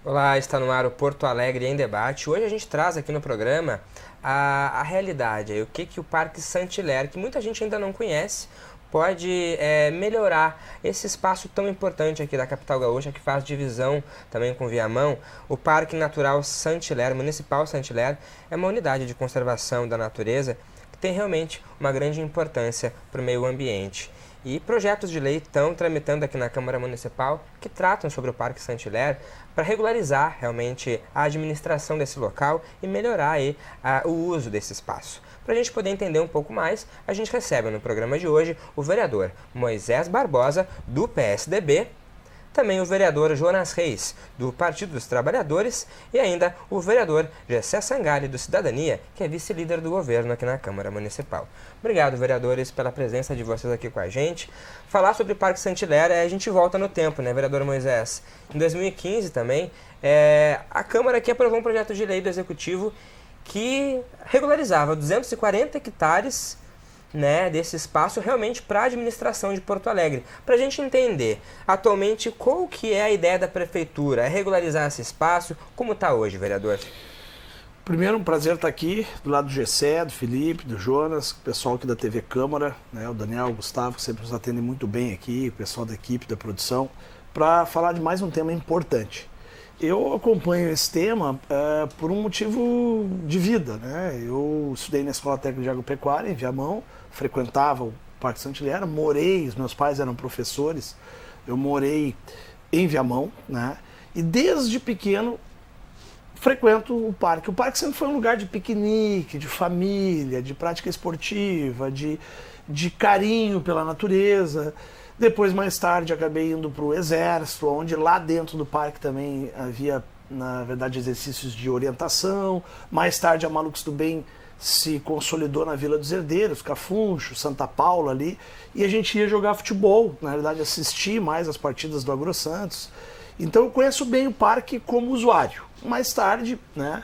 Olá, está no ar o Porto Alegre em Debate. Hoje a gente traz aqui no programa a realidade, o que o Parque Saint-Hilaire, que muita gente ainda não conhece, pode melhorar esse espaço tão importante aqui da capital gaúcha, que faz divisão também com Viamão. O Parque Natural Saint-Hilaire, Municipal Saint-Hilaire, é uma unidade de conservação da natureza que tem realmente uma grande importância para o meio ambiente. E projetos de lei estão tramitando aqui na Câmara Municipal que tratam sobre o Parque Saint-Hilaire para regularizar realmente a administração desse local e melhorar aí, o uso desse espaço. Para a gente poder entender um pouco mais, a gente recebe no programa de hoje o vereador Moisés Barbosa, do PSDB, também o vereador Jonas Reis, do Partido dos Trabalhadores, e ainda o vereador Gessé Sangali, do Cidadania, que é vice-líder do governo aqui na Câmara Municipal. Obrigado, vereadores, pela presença de vocês aqui com a gente. Falar sobre o Parque Saint-Hilaire, a gente volta no tempo, né, vereador Moisés? Em 2015 também, a Câmara aqui aprovou um projeto de lei do Executivo que regularizava 240 hectares, né, desse espaço realmente para a administração de Porto Alegre. Para a gente entender, atualmente, qual que é a ideia da Prefeitura? É regularizar esse espaço? Como está hoje, vereador? Primeiro, um prazer estar aqui, do lado do Gessé, do Felipe, do Jonas, o pessoal aqui da TV Câmara, né, o Daniel, o Gustavo, que sempre nos atendem muito bem aqui, o pessoal da equipe, da produção, para falar de mais um tema importante. Eu acompanho esse tema por um motivo de vida, né? Eu estudei na Escola Técnica de Agropecuária, em Viamão, frequentava o Parque Saint-Hilaire, morei, os meus pais eram professores, eu morei em Viamão, né? E desde pequeno frequento o parque. O parque sempre foi um lugar de piquenique, de família, de prática esportiva, de carinho pela natureza. Depois, mais tarde, acabei indo para o Exército, onde lá dentro do parque também havia, na verdade, exercícios de orientação. Mais tarde, a Malucos do Bem se consolidou na Vila dos Herdeiros, Cafuncho, Santa Paula ali, e a gente ia jogar futebol, na verdade, assistir mais as partidas do AgroSantos. Então, eu conheço bem o parque como usuário. Mais tarde, né,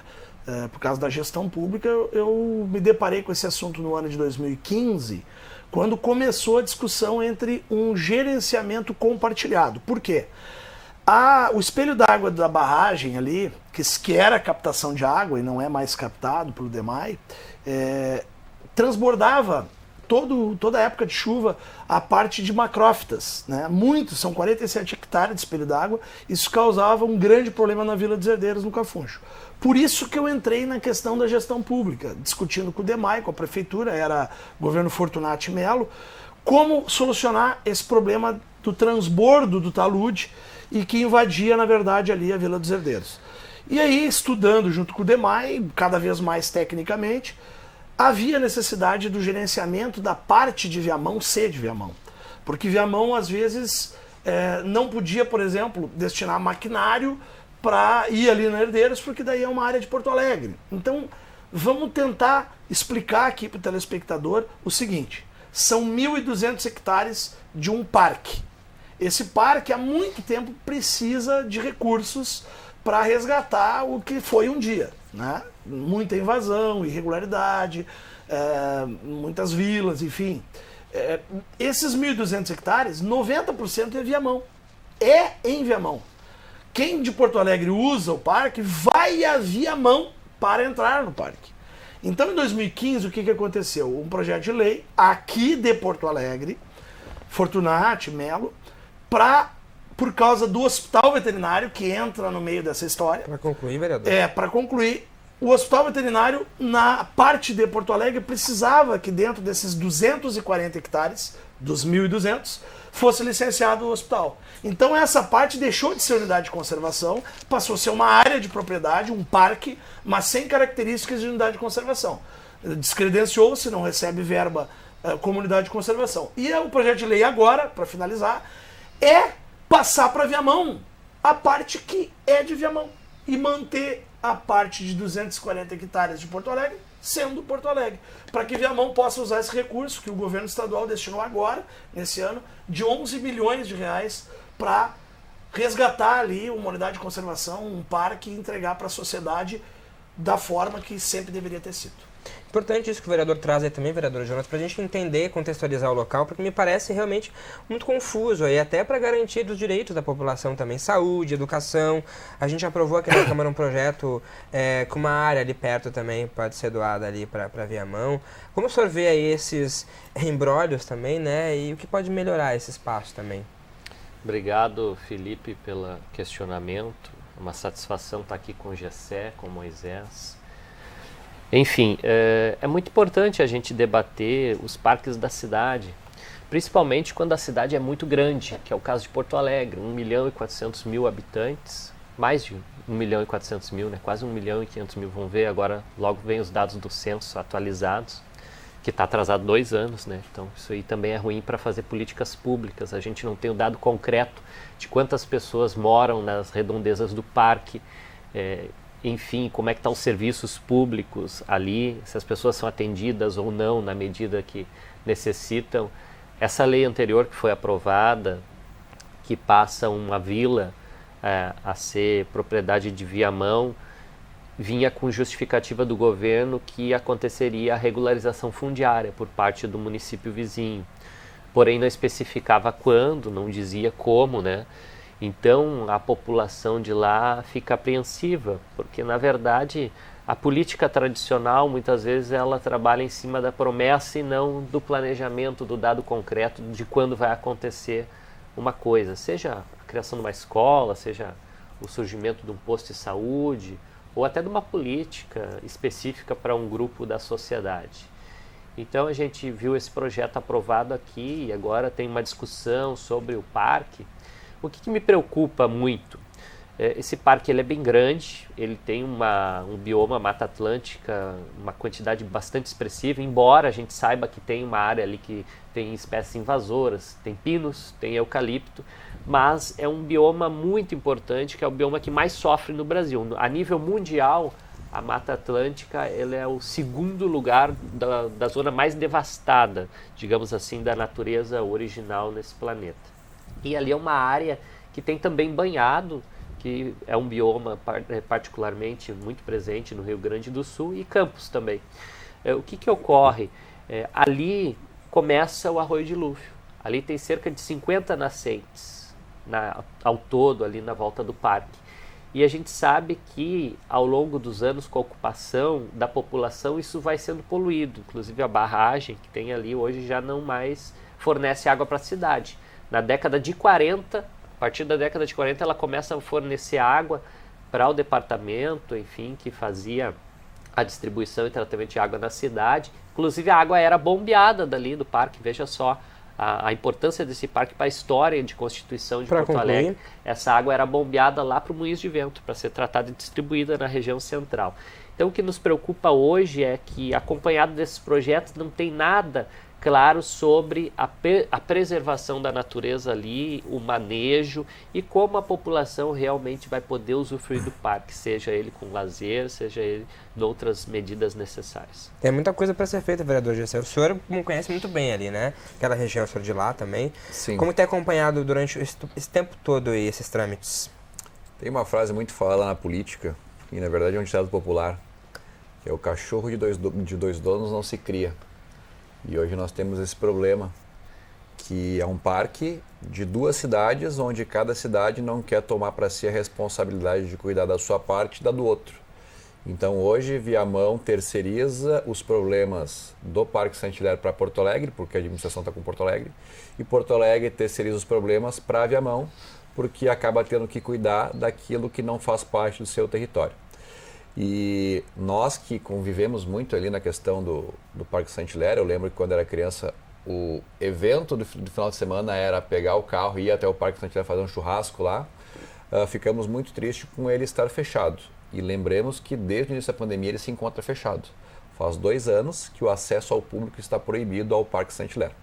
por causa da gestão pública, eu me deparei com esse assunto no ano de 2015, quando começou a discussão entre um gerenciamento compartilhado. Por quê? O espelho d'água da barragem ali, que era captação de água e não é mais captado pelo DEMAI, transbordava toda a época de chuva a parte de macrófitas, né? Muitos, são 47 hectares de espelho d'água, isso causava um grande problema na Vila dos Herdeiros, no Cafuncho. Por isso que eu entrei na questão da gestão pública, discutindo com o DEMAI, com a prefeitura, era governo Fortunati Melo, como solucionar esse problema do transbordo do talude e que invadia, na verdade, ali a Vila dos Herdeiros. E aí, estudando junto com o DEMAI, cada vez mais tecnicamente, havia necessidade do gerenciamento da parte de Viamão ser de Viamão. Porque Viamão, às vezes, não podia, por exemplo, destinar maquinário para ir ali na Herdeiros, porque daí é uma área de Porto Alegre. Então, vamos tentar explicar aqui para o telespectador o seguinte: são 1.200 hectares de um parque. Esse parque, há muito tempo, precisa de recursos para resgatar o que foi um dia, né? Muita invasão, irregularidade, muitas vilas, enfim. Esses 1.200 hectares, 90% é Viamão. É em Viamão. Quem de Porto Alegre usa o parque vai a Viamão para entrar no parque. Então, em 2015, o que aconteceu? Um projeto de lei aqui de Porto Alegre, Fortunati Melo, por causa do hospital veterinário, que entra no meio dessa história. Para concluir, vereador. Para concluir, o hospital veterinário, na parte de Porto Alegre, precisava que dentro desses 240 hectares, dos 1.200, fosse licenciado o hospital. Então essa parte deixou de ser unidade de conservação, passou a ser uma área de propriedade, um parque, mas sem características de unidade de conservação. Descredenciou-se, não recebe verba como unidade de conservação. E o projeto de lei agora, para finalizar, é passar para Viamão a parte que é de Viamão e manter a parte de 240 hectares de Porto Alegre sendo Porto Alegre, para que Viamão possa usar esse recurso que o governo estadual destinou agora, nesse ano, de 11 milhões de reais para resgatar ali uma unidade de conservação, um parque e entregar para a sociedade da forma que sempre deveria ter sido. Importante isso que o vereador traz aí também, vereador Jonas, para a gente entender e contextualizar o local, porque me parece realmente muito confuso aí, até para garantir os direitos da população também, saúde, educação. A gente aprovou aqui na Câmara um projeto com uma área ali perto também, pode ser doada ali para Viamão. Como o senhor vê aí esses embrólios também, né, e o que pode melhorar esse espaço também? Obrigado, Felipe, pelo questionamento. É uma satisfação estar aqui com o Gessé, com o Moisés. Enfim, é muito importante a gente debater os parques da cidade, principalmente quando a cidade é muito grande, que é o caso de Porto Alegre, 1.400.000 habitantes, mais de 1.400.000, né? Quase 1.500.000, vão ver agora, logo vem os dados do censo atualizados, que está atrasado 2 anos, né? Então isso aí também é ruim para fazer políticas públicas, a gente não tem o dado concreto de quantas pessoas moram nas redondezas do parque, enfim, como é que estão os serviços públicos ali, se as pessoas são atendidas ou não na medida que necessitam. Essa lei anterior que foi aprovada, que passa uma vila a ser propriedade de Viamão, vinha com justificativa do governo que aconteceria a regularização fundiária por parte do município vizinho. Porém, não especificava quando, não dizia como, né? Então, a população de lá fica apreensiva, porque, na verdade, a política tradicional, muitas vezes, ela trabalha em cima da promessa e não do planejamento, do dado concreto de quando vai acontecer uma coisa. Seja a criação de uma escola, seja o surgimento de um posto de saúde, ou até de uma política específica para um grupo da sociedade. Então, a gente viu esse projeto aprovado aqui e agora tem uma discussão sobre o parque. O que me preocupa muito? Esse parque ele é bem grande, ele tem um bioma Mata Atlântica, uma quantidade bastante expressiva, embora a gente saiba que tem uma área ali que tem espécies invasoras, tem pinos, tem eucalipto, mas é um bioma muito importante, que é o bioma que mais sofre no Brasil. A nível mundial, a Mata Atlântica ele é o segundo lugar da zona mais devastada, digamos assim, da natureza original nesse planeta. E ali é uma área que tem também banhado, que é um bioma particularmente muito presente no Rio Grande do Sul, e Campos também. O que ocorre? Ali começa o Arroio Dilúvio. Ali tem cerca de 50 nascentes ao todo, ali na volta do parque. E a gente sabe que ao longo dos anos, com a ocupação da população, isso vai sendo poluído. Inclusive a barragem que tem ali hoje já não mais fornece água para a cidade. Na década de 40, a partir da década de 40, ela começa a fornecer água para o departamento, enfim, que fazia a distribuição e tratamento de água na cidade. Inclusive a água era bombeada dali do parque, veja só a importância desse parque para a história de constituição de Porto Alegre. Essa água era bombeada lá para o Moinhos de Vento, para ser tratada e distribuída na região central. Então o que nos preocupa hoje é que, acompanhado desses projetos, não tem nada claro sobre a preservação da natureza ali, o manejo e como a população realmente vai poder usufruir do parque, seja ele com lazer, seja ele de outras medidas necessárias. Tem muita coisa para ser feita, vereador Gessé. O senhor conhece muito bem ali, né? Aquela região, o senhor de lá também. Sim. Como tem acompanhado durante esse tempo todo aí, esses trâmites? Tem uma frase muito falada na política, e na verdade é um ditado popular, que é: o cachorro de dois donos não se cria. E hoje nós temos esse problema, que é um parque de 2 cidades, onde cada cidade não quer tomar para si a responsabilidade de cuidar da sua parte e da do outro. Então hoje Viamão terceiriza os problemas do Parque Saint-Hilaire para Porto Alegre, porque a administração está com Porto Alegre, e Porto Alegre terceiriza os problemas para Viamão, porque acaba tendo que cuidar daquilo que não faz parte do seu território. E nós que convivemos muito ali na questão do Parque Saint-Hilaire, eu lembro que quando era criança, o evento do final de semana era pegar o carro e ir até o Parque Saint-Hilaire fazer um churrasco lá. Ficamos muito tristes com ele estar fechado. E lembremos que desde o início da pandemia ele se encontra fechado. Faz 2 anos que o acesso ao público está proibido ao Parque Saint-Hilaire.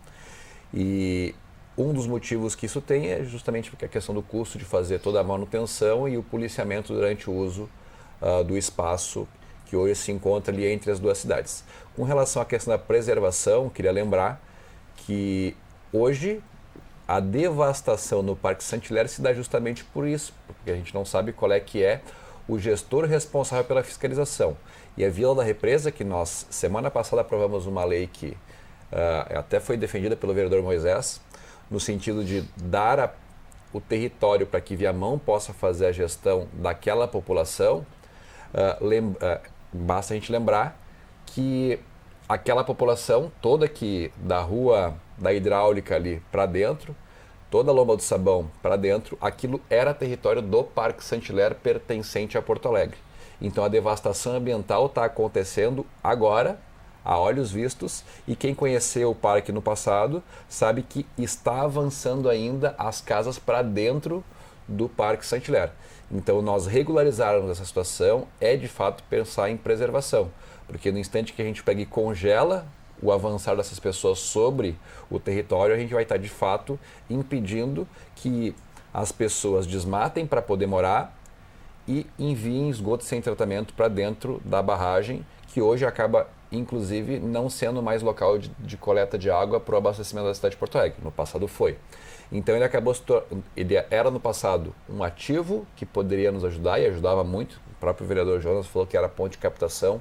E um dos motivos que isso tem é justamente porque a questão do custo de fazer toda a manutenção e o policiamento durante o uso do espaço que hoje se encontra ali entre as 2 cidades. Com relação à questão da preservação, queria lembrar que hoje a devastação no Parque Saint-Hilaire se dá justamente por isso, porque a gente não sabe qual é que é o gestor responsável pela fiscalização. E a Vila da Represa, que nós, semana passada, aprovamos uma lei que até foi defendida pelo vereador Moisés, no sentido de dar o território para que Viamão possa fazer a gestão daquela população. Basta a gente lembrar que aquela população toda aqui da rua da hidráulica ali para dentro, toda a Lomba do Sabão para dentro, aquilo era território do Parque Saint-Hilaire pertencente a Porto Alegre. Então a devastação ambiental está acontecendo agora, a olhos vistos, e quem conheceu o parque no passado sabe que está avançando ainda as casas para dentro do Parque Saint-Hilaire. Então nós regularizarmos essa situação é de fato pensar em preservação, porque no instante que a gente pega e congela o avançar dessas pessoas sobre o território, a gente vai estar de fato impedindo que as pessoas desmatem para poder morar e enviem esgoto sem tratamento para dentro da barragem, que hoje acaba inclusive não sendo mais local de coleta de água para o abastecimento da cidade de Porto Alegre. No passado foi. Então ele era no passado um ativo que poderia nos ajudar e ajudava muito. O próprio vereador Jonas falou que era ponte de captação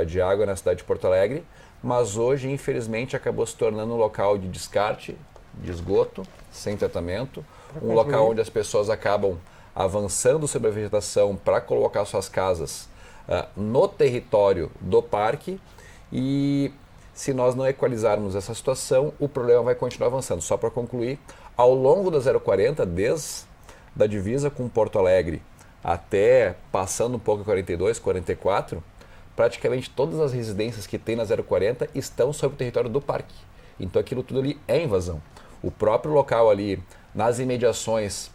de água na cidade de Porto Alegre, mas hoje infelizmente acabou se tornando um local de descarte de esgoto sem tratamento, um local onde as pessoas acabam avançando sobre a vegetação para colocar suas casas no território do parque, e se nós não equalizarmos essa situação, o problema vai continuar avançando. Só para concluir, ao longo da 040, desde a divisa com Porto Alegre até passando um pouco a 42, 44, praticamente todas as residências que tem na 040 estão sobre o território do parque. Então aquilo tudo ali é invasão. O próprio local ali, nas imediações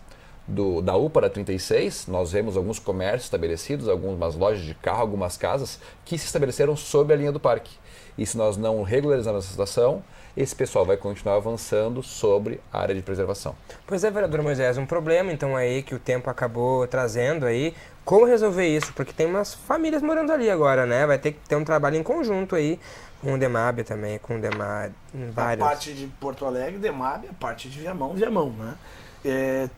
da UPA da 36, nós vemos alguns comércios estabelecidos, algumas lojas de carro, algumas casas que se estabeleceram sob a linha do parque. E se nós não regularizarmos essa situação, esse pessoal vai continuar avançando sobre a área de preservação. Pois é, vereador Moisés, um problema então aí que o tempo acabou trazendo aí. Como resolver isso? Porque tem umas famílias morando ali agora, né? Vai ter que ter um trabalho em conjunto aí com o DEMAB também, com o DEMAB, vários. A parte de Porto Alegre, DEMAB, a parte de Viamão, né?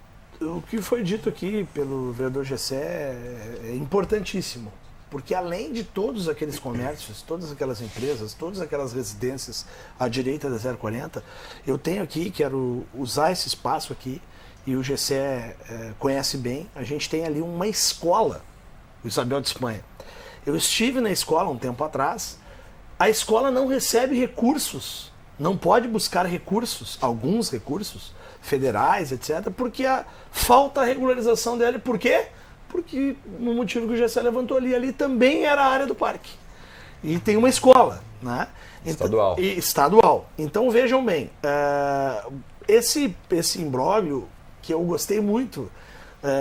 O que foi dito aqui pelo vereador Gessé é importantíssimo, porque além de todos aqueles comércios, todas aquelas empresas, todas aquelas residências à direita da 040, eu tenho aqui, quero usar esse espaço aqui, e o Gessé conhece bem, a gente tem ali uma escola, o Isabel de Espanha. Eu estive na escola um tempo atrás, a escola não recebe recursos, não pode buscar recursos, alguns recursos, federais, etc., porque falta a regularização dela. Por quê? Porque no motivo que o Gessé levantou ali também era a área do parque. E tem uma escola, né? Estadual. Estadual. Então vejam bem, esse imbróglio que eu gostei muito,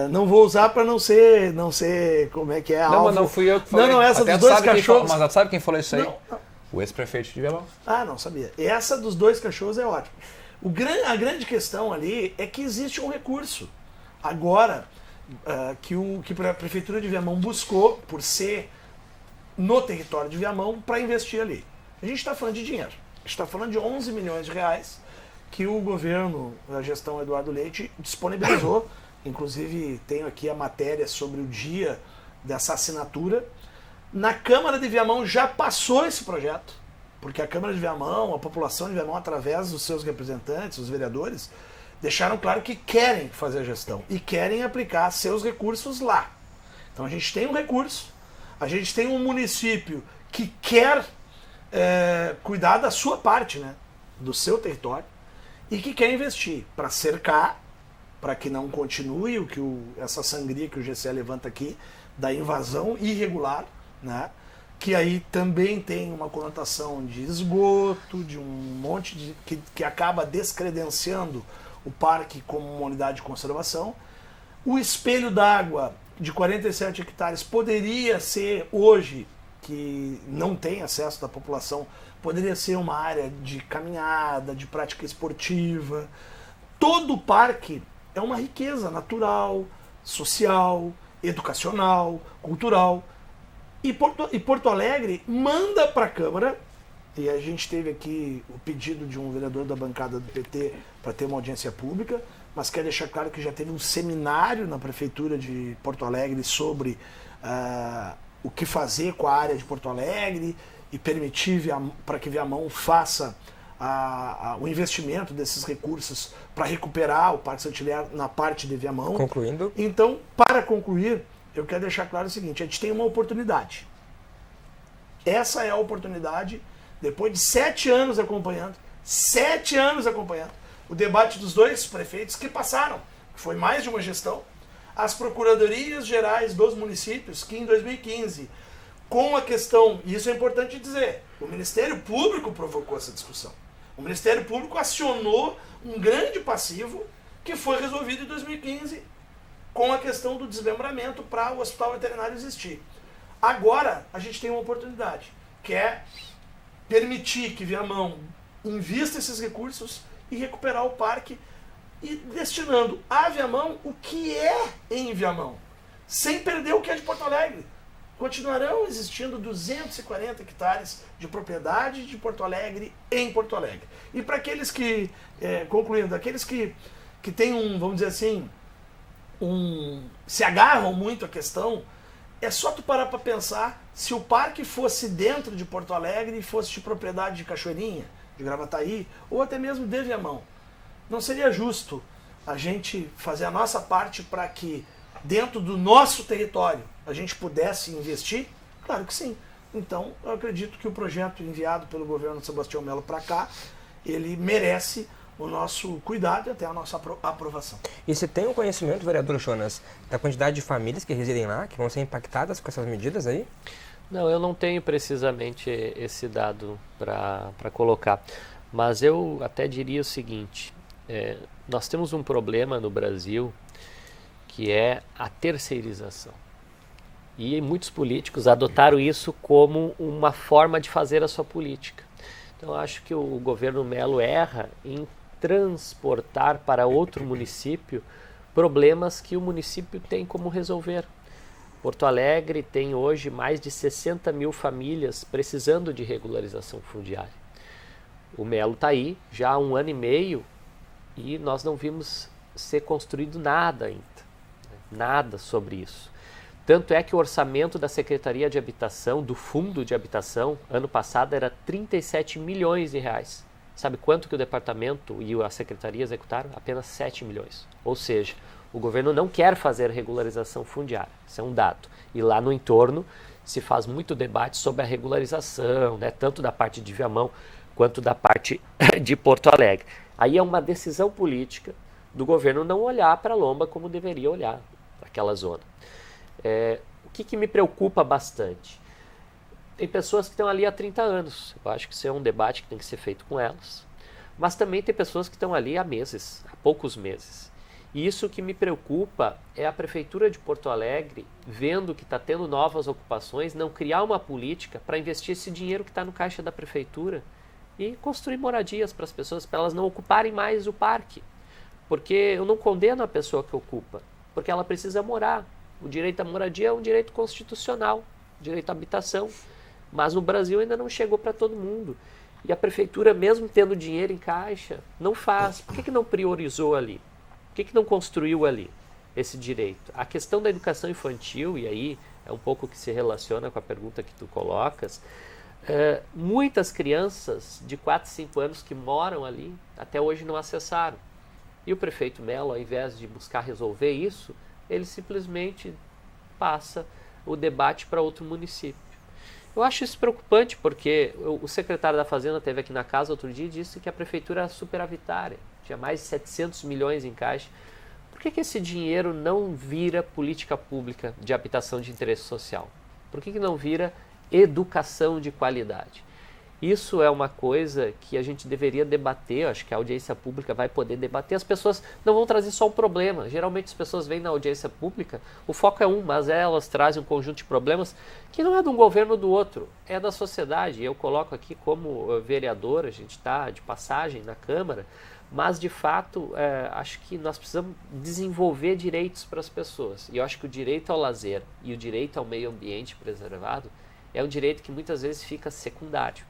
não vou usar para não ser como é que é. Não, mas não fui eu que falei. Não, essa dos dois cachorros. Mas sabe quem falou isso aí? Não. O ex-prefeito de Viamão. Ah, não sabia. Essa dos dois cachorros é ótima. A grande questão ali é que existe um recurso. Agora, que a Prefeitura de Viamão buscou, por ser no território de Viamão, para investir ali. A gente está falando de dinheiro. A gente está falando de 11 milhões de reais que o governo, a gestão Eduardo Leite, disponibilizou. Inclusive, tenho aqui a matéria sobre o dia dessa assinatura. Na Câmara de Viamão já passou esse projeto, porque a Câmara de Viamão, a população de Viamão, através dos seus representantes, os vereadores, deixaram claro que querem fazer a gestão e querem aplicar seus recursos lá. Então a gente tem um recurso, a gente tem um município que quer cuidar da sua parte, né, do seu território, e que quer investir para cercar, para que não continue essa sangria que o Gessé levanta aqui, da invasão irregular, né? Que aí também tem uma conotação de esgoto, de um monte de que acaba descredenciando o parque como uma unidade de conservação. O espelho d'água de 47 hectares poderia ser, hoje, que não tem acesso da população, poderia ser uma área de caminhada, de prática esportiva. Todo o parque é uma riqueza natural, social, educacional, cultural. E Porto Alegre manda para a Câmara, e a gente teve aqui o pedido de um vereador da bancada do PT para ter uma audiência pública, mas quero deixar claro que já teve um seminário na Prefeitura de Porto Alegre sobre o que fazer com a área de Porto Alegre e permitir para que Viamão faça o investimento desses recursos para recuperar o Parque Saint-Hilaire na parte de Viamão. Concluindo. Então, para concluir, eu quero deixar claro o seguinte: a gente tem uma oportunidade. Essa é a oportunidade, depois de 7 anos acompanhando, o debate dos 2 prefeitos que passaram, que foi mais de uma gestão, as procuradorias gerais dos municípios, que em 2015, com a questão, e isso é importante dizer, o Ministério Público provocou essa discussão. O Ministério Público acionou um grande passivo que foi resolvido em 2015 com a questão do desmembramento para o hospital veterinário existir. Agora a gente tem uma oportunidade, que é permitir que Viamão invista esses recursos e recuperar o parque e destinando a Viamão o que é em Viamão, sem perder o que é de Porto Alegre. Continuarão existindo 240 hectares de propriedade de Porto Alegre em Porto Alegre. E para aqueles que, concluindo, aqueles que têm vamos dizer assim, se agarram muito à questão, é só tu parar para pensar, se o parque fosse dentro de Porto Alegre e fosse de propriedade de Cachoeirinha, de Gravataí, ou até mesmo de Viamão, não seria justo a gente fazer a nossa parte para que dentro do nosso território a gente pudesse investir? Claro que sim. Então, eu acredito que o projeto enviado pelo governo Sebastião Melo para cá, ele merece o nosso cuidado e até a nossa aprovação. E você tem o conhecimento, vereador Jonas, da quantidade de famílias que residem lá, que vão ser impactadas com essas medidas aí? Não, eu não tenho precisamente esse dado para colocar, mas eu até diria o seguinte, nós temos um problema no Brasil que é a terceirização. E muitos políticos adotaram isso como uma forma de fazer a sua política. Então, eu acho que o governo Melo erra em transportar para outro município problemas que o município tem como resolver. Porto Alegre tem hoje mais de 60 mil famílias precisando de regularização fundiária. O Melo está aí já há 1 ano e meio e nós não vimos ser construído nada ainda, nada sobre isso. Tanto é que o orçamento da Secretaria de Habitação, do Fundo de Habitação, ano passado era 37 milhões de reais. Sabe quanto que o departamento e a Secretaria executaram? Apenas 7 milhões. Ou seja, o governo não quer fazer regularização fundiária, isso é um dado. E lá no entorno se faz muito debate sobre a regularização, né, tanto da parte de Viamão quanto da parte de Porto Alegre. Aí é uma decisão política do governo não olhar para a Lomba como deveria olhar aquela zona. O que me preocupa bastante? Tem pessoas que estão ali há 30 anos, eu acho que isso é um debate que tem que ser feito com elas, mas também tem pessoas que estão ali há meses, há poucos meses. E isso que me preocupa é a Prefeitura de Porto Alegre, vendo que está tendo novas ocupações, não criar uma política para investir esse dinheiro que está no caixa da Prefeitura e construir moradias para as pessoas, para elas não ocuparem mais o parque. Porque eu não condeno a pessoa que ocupa, porque ela precisa morar. O direito à moradia é um direito constitucional, direito à habitação, mas no Brasil ainda não chegou para todo mundo. E a Prefeitura, mesmo tendo dinheiro em caixa, não faz. Por que não priorizou ali? Por que não construiu ali esse direito? A questão da educação infantil, e aí é um pouco que se relaciona com a pergunta que tu colocas, muitas crianças de 4, 5 anos que moram ali, até hoje não acessaram. E o prefeito Melo, ao invés de buscar resolver isso, ele simplesmente passa o debate para outro município. Eu acho isso preocupante porque o secretário da Fazenda esteve aqui na casa outro dia e disse que a prefeitura era superavitária, tinha mais de 700 milhões em caixa. Por que esse dinheiro não vira política pública de habitação de interesse social? Por que não vira educação de qualidade? Isso é uma coisa que a gente deveria debater, acho que a audiência pública vai poder debater. As pessoas não vão trazer só um problema. Geralmente as pessoas vêm na audiência pública, o foco é um, mas elas trazem um conjunto de problemas que não é de um governo ou do outro, é da sociedade. Eu coloco aqui como vereador, a gente está de passagem na Câmara, mas de fato acho que nós precisamos desenvolver direitos para as pessoas. E eu acho que o direito ao lazer e o direito ao meio ambiente preservado é um direito que muitas vezes fica secundário.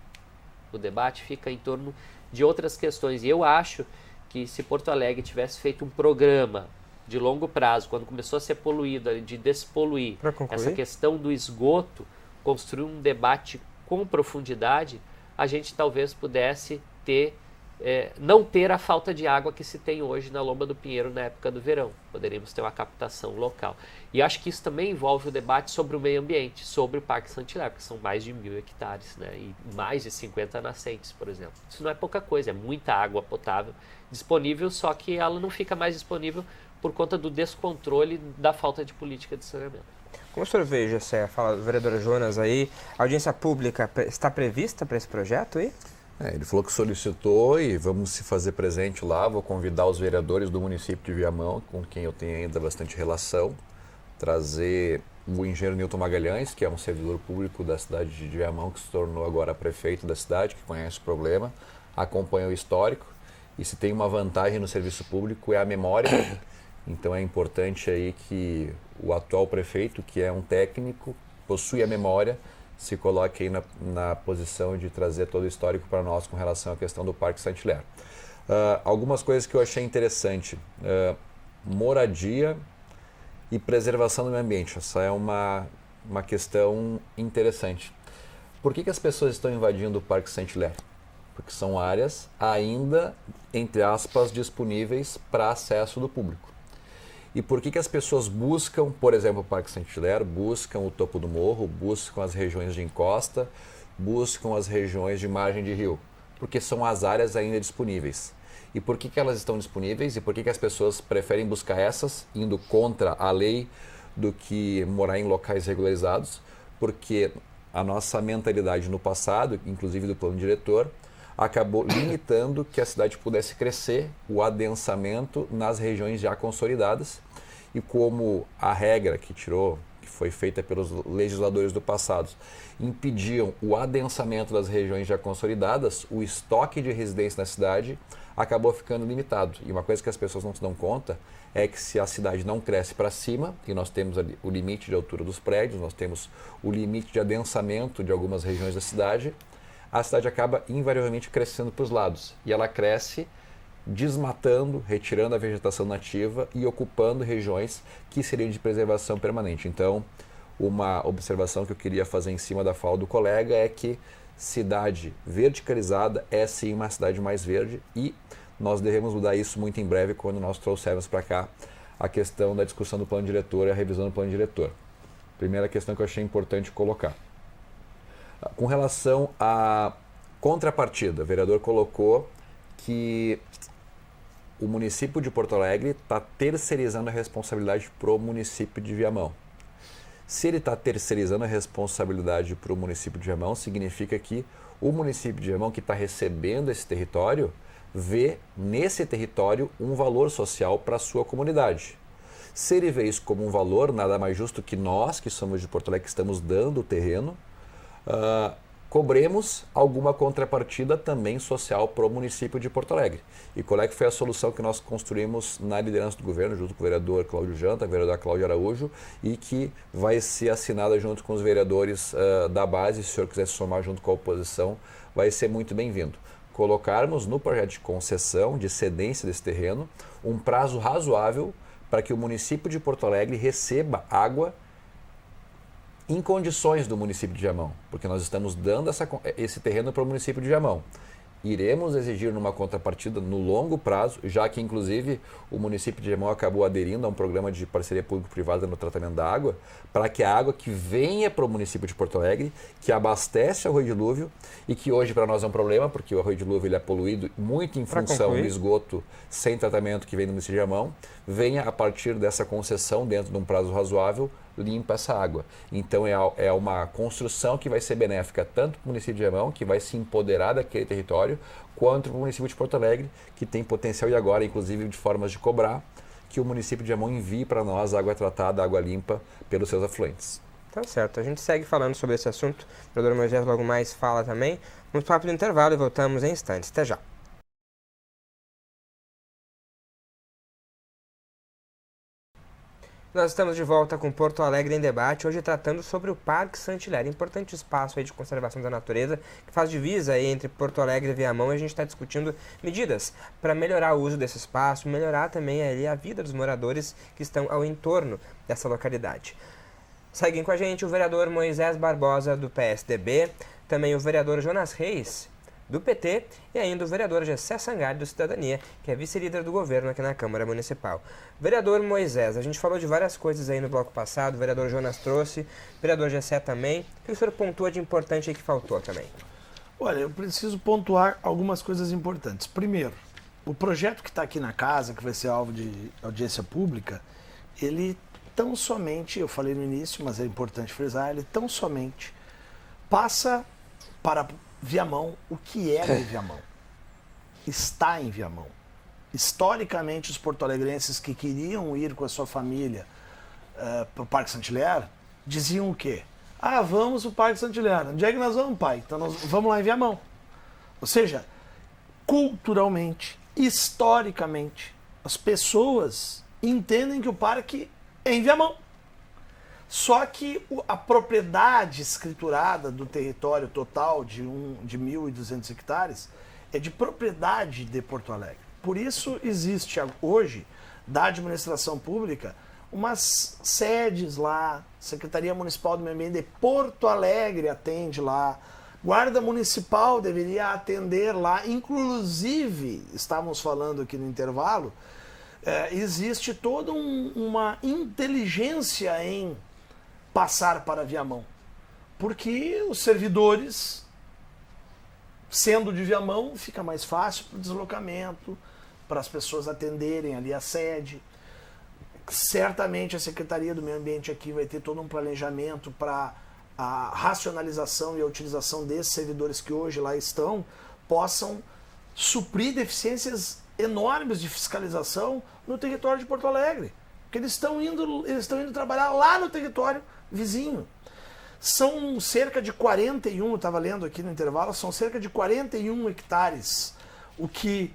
O debate fica em torno de outras questões. E eu acho que se Porto Alegre tivesse feito um programa de longo prazo, quando começou a ser poluída, de despoluir, essa questão do esgoto, construir um debate com profundidade, a gente talvez pudesse ter, não ter a falta de água que se tem hoje na Lomba do Pinheiro na época do verão. Poderíamos ter uma captação local. E acho que isso também envolve o debate sobre o meio ambiente, sobre o Parque Saint-Hilaire, que são mais de 1.000 hectares, né? E mais de 50 nascentes, por exemplo. Isso não é pouca coisa, é muita água potável disponível, só que ela não fica mais disponível por conta do descontrole da falta de política de saneamento. Como o senhor vê, Gessé, fala do vereador Jonas aí, a audiência pública está prevista para esse projeto aí? Ele falou que solicitou e vamos se fazer presente lá. Vou convidar os vereadores do município de Viamão, com quem eu tenho ainda bastante relação, trazer o engenheiro Nilton Magalhães, que é um servidor público da cidade de Viamão, que se tornou agora prefeito da cidade, que conhece o problema, acompanha o histórico, e se tem uma vantagem no serviço público é a memória. Então é importante aí que o atual prefeito, que é um técnico, possui a memória, se coloque aí na posição de trazer todo o histórico para nós com relação à questão do Parque Saint-Hilaire. Algumas coisas que eu achei interessante. Moradia e preservação do meio ambiente. Essa é uma questão interessante. Por que as pessoas estão invadindo o Parque Saint-Hilaire? Porque são áreas ainda, entre aspas, disponíveis para acesso do público. E por que as pessoas buscam, por exemplo, o Parque Saint-Hilaire, buscam o topo do morro, buscam as regiões de encosta, buscam as regiões de margem de rio? Porque são as áreas ainda disponíveis. E por que elas estão disponíveis e por que as pessoas preferem buscar essas, indo contra a lei, do que morar em locais regularizados? Porque a nossa mentalidade no passado, inclusive do plano diretor, acabou limitando que a cidade pudesse crescer, o adensamento nas regiões já consolidadas. E como a regra que foi feita pelos legisladores do passado, impediam o adensamento das regiões já consolidadas, o estoque de residência na cidade acabou ficando limitado. E uma coisa que as pessoas não se dão conta é que se a cidade não cresce para cima, e nós temos ali o limite de altura dos prédios, nós temos o limite de adensamento de algumas regiões da cidade, a cidade acaba invariavelmente crescendo para os lados. E ela cresce desmatando, retirando a vegetação nativa e ocupando regiões que seriam de preservação permanente. Então, uma observação que eu queria fazer em cima da fala do colega é que cidade verticalizada é sim uma cidade mais verde e nós devemos mudar isso muito em breve quando nós trouxermos para cá a questão da discussão do plano diretor e a revisão do plano diretor. Primeira questão que eu achei importante colocar. Com relação à contrapartida, o vereador colocou que o município de Porto Alegre está terceirizando a responsabilidade para o município de Viamão. Se ele está terceirizando a responsabilidade para o município de Viamão, significa que o município de Viamão, que está recebendo esse território, vê nesse território um valor social para a sua comunidade. Se ele vê isso como um valor, nada mais justo que nós, que somos de Porto Alegre, que estamos dando o terreno, cobremos alguma contrapartida também social para o município de Porto Alegre. E qual é que foi a solução que nós construímos na liderança do governo, junto com o vereador Cláudio Janta, a vereadora Cláudia Araújo, e que vai ser assinada junto com os vereadores da base. Se o senhor quiser se somar junto com a oposição, vai ser muito bem-vindo. Colocarmos no projeto de concessão, de cedência desse terreno, um prazo razoável para que o município de Porto Alegre receba água em condições do município de Viamão, porque nós estamos dando esse terreno para o município de Viamão. Iremos exigir numa contrapartida no longo prazo, já que inclusive o município de Viamão acabou aderindo a um programa de parceria público-privada no tratamento da água, para que a água que venha para o município de Porto Alegre, que abastece o Arroio Dilúvio, e que hoje para nós é um problema, porque o Arroio Dilúvio ele é poluído muito em função do esgoto sem tratamento que vem do município de Viamão, venha a partir dessa concessão, dentro de um prazo razoável, limpa essa água. Então é uma construção que vai ser benéfica tanto para o município de Viamão, que vai se empoderar daquele território, quanto para o município de Porto Alegre, que tem potencial e agora, inclusive, de formas de cobrar, que o município de Viamão envie para nós água tratada, água limpa pelos seus afluentes. Tá certo, a gente segue falando sobre esse assunto. O vereador Moisés logo mais fala também. Vamos para o intervalo e voltamos em instantes. Até já. Nós estamos de volta com Porto Alegre em Debate, hoje tratando sobre o Parque Saint-Hilaire, importante espaço aí de conservação da natureza, que faz divisa aí entre Porto Alegre e Viamão, e a gente está discutindo medidas para melhorar o uso desse espaço, melhorar também ali a vida dos moradores que estão ao entorno dessa localidade. Seguem com a gente o vereador Moisés Barbosa, do PSDB, também o vereador Jonas Reis, do PT, e ainda o vereador Gessé Sangalli, do Cidadania, que é vice-líder do governo aqui na Câmara Municipal. Vereador Moisés, a gente falou de várias coisas aí no bloco passado, o vereador Jonas trouxe, o vereador Gessé também. O que o senhor pontua de importante aí que faltou também? Olha, eu preciso pontuar algumas coisas importantes. Primeiro, o projeto que está aqui na casa, que vai ser alvo de audiência pública, ele tão somente, eu falei no início, mas é importante frisar, ele tão somente passa para Viamão o que é de Viamão. Está em Viamão. Historicamente, os porto-alegrenses que queriam ir com a sua família para o Parque Saint-Hilaire diziam o quê? Ah, vamos para o Parque Saint-Hilaire. Onde é que nós vamos, pai? Então nós vamos lá em Viamão. Ou seja, culturalmente, historicamente, as pessoas entendem que o parque é em Viamão. Só que a propriedade escriturada do território total de 1.200 hectares é de propriedade de Porto Alegre. Por isso existe hoje, da administração pública, umas sedes lá, Secretaria Municipal do Meio Ambiente de Porto Alegre atende lá, Guarda Municipal deveria atender lá, inclusive, estávamos falando aqui no intervalo, existe toda uma inteligência em passar para Viamão, porque os servidores, sendo de Viamão, fica mais fácil para o deslocamento, para as pessoas atenderem ali a sede. Certamente a Secretaria do Meio Ambiente aqui vai ter todo um planejamento para a racionalização e a utilização desses servidores que hoje lá estão, possam suprir deficiências enormes de fiscalização no território de Porto Alegre. Porque eles estão indo trabalhar lá no território vizinho. São cerca de 41, eu estava lendo aqui no intervalo, são cerca de 41 hectares. O que,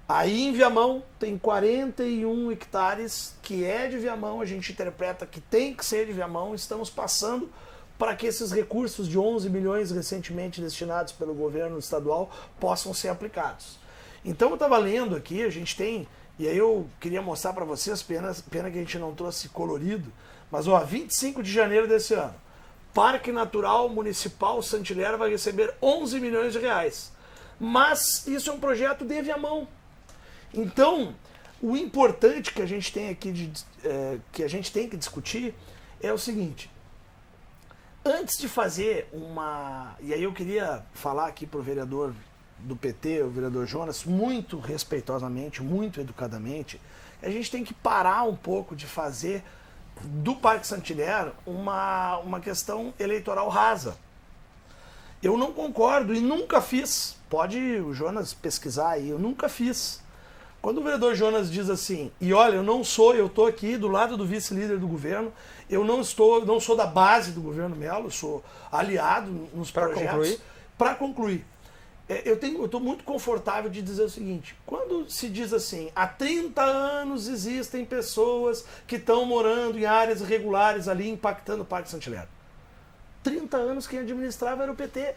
aí em Viamão tem 41 hectares que é de Viamão, a gente interpreta que tem que ser de Viamão, estamos passando para que esses recursos de 11 milhões recentemente destinados pelo governo estadual possam ser aplicados. Então eu estava lendo aqui, a gente tem, e aí eu queria mostrar para vocês, pena que a gente não trouxe colorido, mas 25 de janeiro desse ano, Parque Natural Municipal Saint-Hilaire vai receber 11 milhões de reais. Mas isso é um projeto de Viamão. Então, o importante que a gente tem aqui, que a gente tem que discutir, é o seguinte. Antes de fazer uma... E aí eu queria falar aqui para o vereador do PT, o vereador Jonas, muito respeitosamente, muito educadamente, a gente tem que parar um pouco de fazer do Parque Saint-Hilaire uma questão eleitoral rasa. Eu não concordo e nunca fiz. Pode o Jonas pesquisar aí, eu nunca fiz. Quando o vereador Jonas diz assim, e olha, eu estou aqui do lado do vice-líder do governo, eu não sou da base do governo Melo, eu sou aliado nos projetos. Para concluir, eu estou muito confortável de dizer o seguinte, quando se diz assim, há 30 anos existem pessoas que estão morando em áreas irregulares ali, impactando o Parque Saint-Hilaire. 30 anos quem administrava era o PT.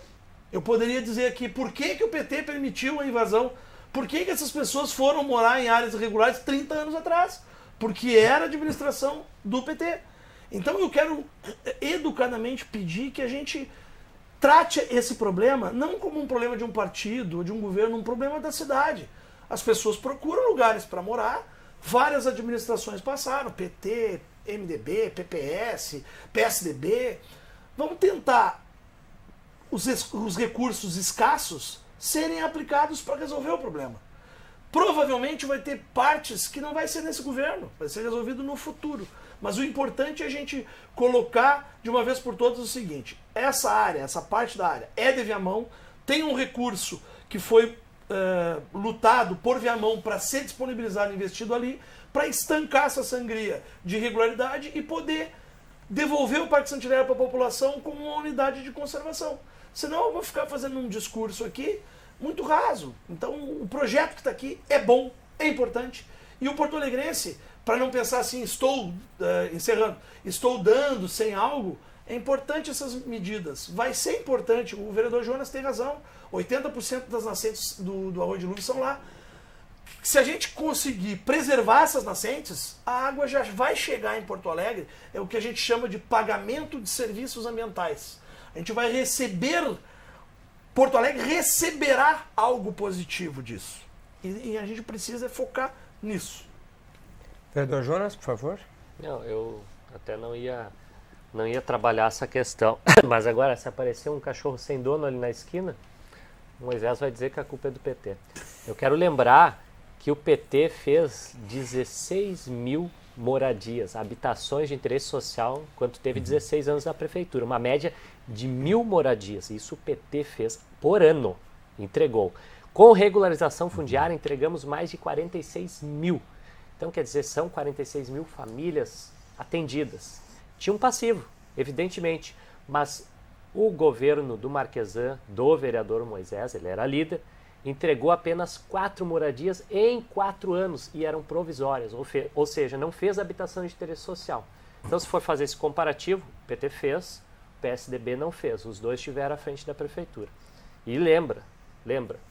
Eu poderia dizer aqui, por que o PT permitiu a invasão? Por que essas pessoas foram morar em áreas irregulares 30 anos atrás? Porque era a administração do PT. Então eu quero educadamente pedir que a gente trate esse problema não como um problema de um partido ou de um governo, um problema da cidade. As pessoas procuram lugares para morar, várias administrações passaram, PT, MDB, PPS, PSDB. Vamos tentar os recursos escassos serem aplicados para resolver o problema. Provavelmente vai ter partes que não vai ser nesse governo, vai ser resolvido no futuro. Mas o importante é a gente colocar de uma vez por todas o seguinte, essa área, essa parte da área é de Viamão, tem um recurso que foi lutado por Viamão para ser disponibilizado e investido ali, para estancar essa sangria de irregularidade e poder devolver o Parque Saint-Hilaire para a população como uma unidade de conservação. Senão eu vou ficar fazendo um discurso aqui muito raso. Então o projeto que está aqui é bom, é importante E o porto-alegrense, para não pensar assim, encerrando, estou dando sem algo, é importante essas medidas. Vai ser importante, o vereador Jonas tem razão, 80% das nascentes do Arroio de Luve são lá. Se a gente conseguir preservar essas nascentes, a água já vai chegar em Porto Alegre, é o que a gente chama de pagamento de serviços ambientais. A gente vai receber, Porto Alegre receberá algo positivo disso. E a gente precisa focar nisso. Vereador Jonas, por favor. Não, eu até não ia trabalhar essa questão, mas agora se aparecer um cachorro sem dono ali na esquina, o Moisés vai dizer que a culpa é do PT. Eu quero lembrar que o PT fez 16 mil moradias, habitações de interesse social, quando teve 16 anos na prefeitura, uma média de 1.000 moradias. Isso o PT fez por ano, entregou. Com regularização fundiária, entregamos mais de 46 mil. Então, quer dizer, são 46 mil famílias atendidas. Tinha um passivo, evidentemente, mas o governo do Marquesan, do vereador Moisés, ele era líder, entregou apenas 4 moradias em 4 anos e eram provisórias, ou seja, não fez habitação de interesse social. Então, se for fazer esse comparativo, o PT fez, o PSDB não fez, os dois estiveram à frente da prefeitura. E lembra,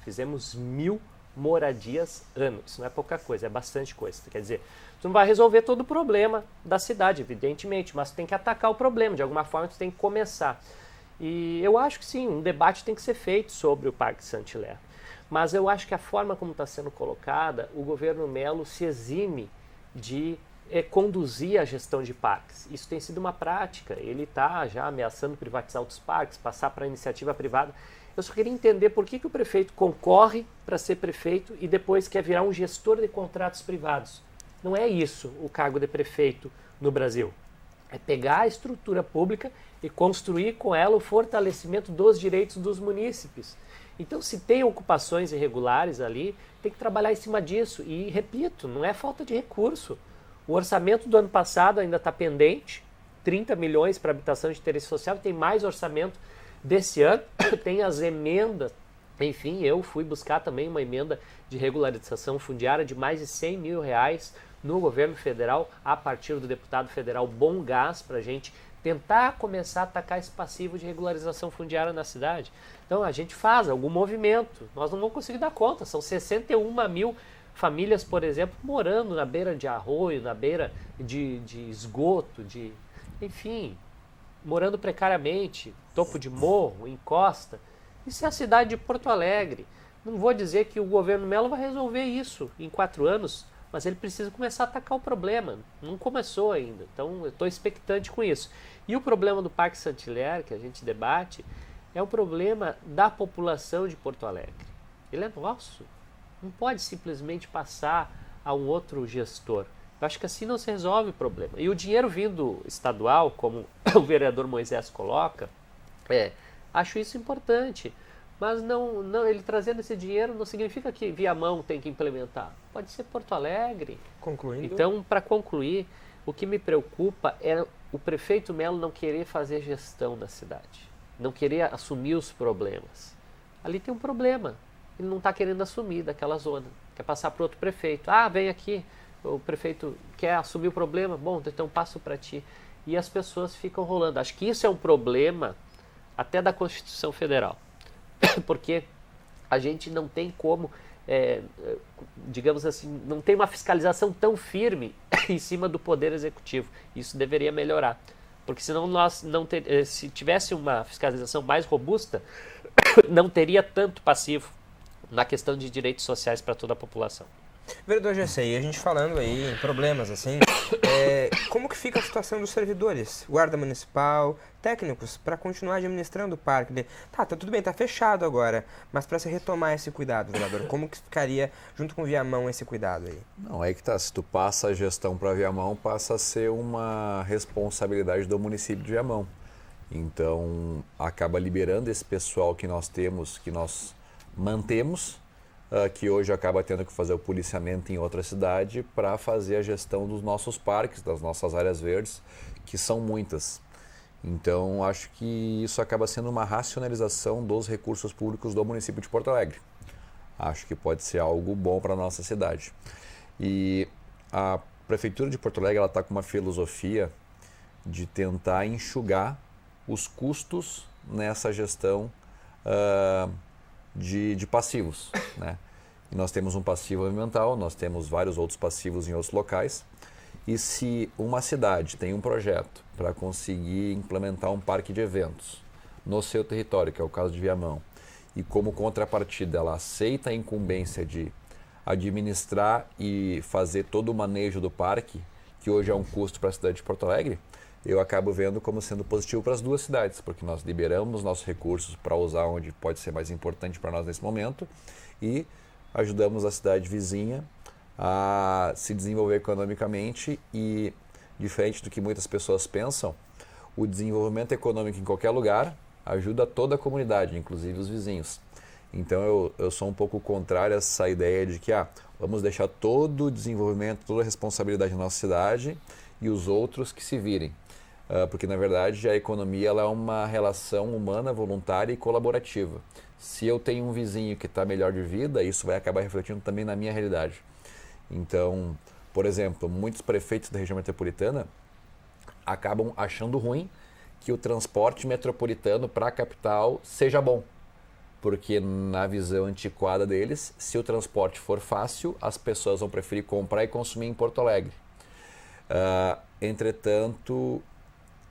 fizemos 1.000 moradias ano, isso não é pouca coisa, é bastante coisa. Quer dizer, tu não vai resolver todo o problema da cidade, evidentemente, mas tu tem que atacar o problema, de alguma forma tu tem que começar. E eu acho que sim, um debate tem que ser feito sobre o Parque Saint-Hilaire. Mas eu acho que a forma como está sendo colocada, o governo Melo se exime de conduzir a gestão de parques. Isso tem sido uma prática. Ele está já ameaçando privatizar outros parques, passar para a iniciativa privada. Eu só queria entender por que o prefeito concorre para ser prefeito e depois quer virar um gestor de contratos privados. Não é isso o cargo de prefeito no Brasil. É pegar a estrutura pública e construir com ela o fortalecimento dos direitos dos munícipes. Então, se tem ocupações irregulares ali, tem que trabalhar em cima disso. E, repito, não é falta de recurso. O orçamento do ano passado ainda está pendente, 30 milhões para habitação de interesse social, tem mais orçamento desse ano, tem as emendas. Enfim, eu fui buscar também uma emenda de regularização fundiária de mais de 100 mil reais no governo federal, a partir do deputado federal Bom Gás, para a gente tentar começar a atacar esse passivo de regularização fundiária na cidade. Então a gente faz algum movimento, nós não vamos conseguir dar conta, são 61 mil famílias, por exemplo, morando na beira de arroio, na beira de esgoto, enfim, morando precariamente, topo de morro, em costa. Isso é a cidade de Porto Alegre. Não vou dizer que o governo Melo vai resolver isso em 4 anos, mas ele precisa começar a atacar o problema. Não começou ainda, então eu estou expectante com isso. E o problema do Parque Saint-Hilaire, que a gente debate, é o problema da população de Porto Alegre. Ele é nosso. Não pode simplesmente passar a um outro gestor. Eu acho que assim não se resolve o problema. E o dinheiro vindo estadual, como o vereador Moisés coloca, acho isso importante. Mas não, ele trazendo esse dinheiro não significa que Viamão tem que implementar. Pode ser Porto Alegre. Concluindo. Então, para concluir, o que me preocupa é o prefeito Melo não querer fazer gestão da cidade. Não querer assumir os problemas. Ali tem um problema. Ele não está querendo assumir daquela zona. Quer passar para outro prefeito. Ah, vem aqui. O prefeito quer assumir o problema. Bom, então passo para ti. E as pessoas ficam rolando. Acho que isso é um problema até da Constituição Federal. Porque a gente não tem como, digamos assim, não tem uma fiscalização tão firme em cima do Poder Executivo. Isso deveria melhorar. Porque senão se tivesse uma fiscalização mais robusta, não teria tanto passivo na questão de direitos sociais para toda a população. Vereador GCI, a gente falando aí em problemas assim, como que fica a situação dos servidores, guarda municipal, técnicos, para continuar administrando o parque? Tá tudo bem, tá fechado agora, mas para se retomar esse cuidado, vereador, como que ficaria junto com o Viamão esse cuidado aí? Não, aí que tá, se tu passa a gestão para Viamão, passa a ser uma responsabilidade do município de Viamão. Então, acaba liberando esse pessoal que nós temos, que nós mantemos, que hoje acaba tendo que fazer o policiamento em outra cidade para fazer a gestão dos nossos parques, das nossas áreas verdes, que são muitas. Então, acho que isso acaba sendo uma racionalização dos recursos públicos do município de Porto Alegre. Acho que pode ser algo bom para a nossa cidade. E a Prefeitura de Porto Alegre está com uma filosofia de tentar enxugar os custos nessa gestão de passivos, né? E nós temos um passivo ambiental, nós temos vários outros passivos em outros locais. E se uma cidade tem um projeto para conseguir implementar um parque de eventos no seu território, que é o caso de Viamão, e como contrapartida ela aceita a incumbência de administrar e fazer todo o manejo do parque, que hoje é um custo para a cidade de Porto Alegre, eu acabo vendo como sendo positivo para as duas cidades, porque nós liberamos nossos recursos para usar onde pode ser mais importante para nós nesse momento e ajudamos a cidade vizinha a se desenvolver economicamente e, diferente do que muitas pessoas pensam, o desenvolvimento econômico em qualquer lugar ajuda toda a comunidade, inclusive os vizinhos. Então eu sou um pouco contrário a essa ideia de que vamos deixar todo o desenvolvimento, toda a responsabilidade na nossa cidade e os outros que se virem. Porque na verdade a economia ela é uma relação humana, voluntária e colaborativa. Se eu tenho um vizinho que está melhor de vida, isso vai acabar refletindo também na minha realidade. Então, por exemplo, muitos prefeitos da região metropolitana acabam achando ruim que o transporte metropolitano para a capital seja bom. Porque na visão antiquada deles, se o transporte for fácil, as pessoas vão preferir comprar e consumir em Porto Alegre. Entretanto,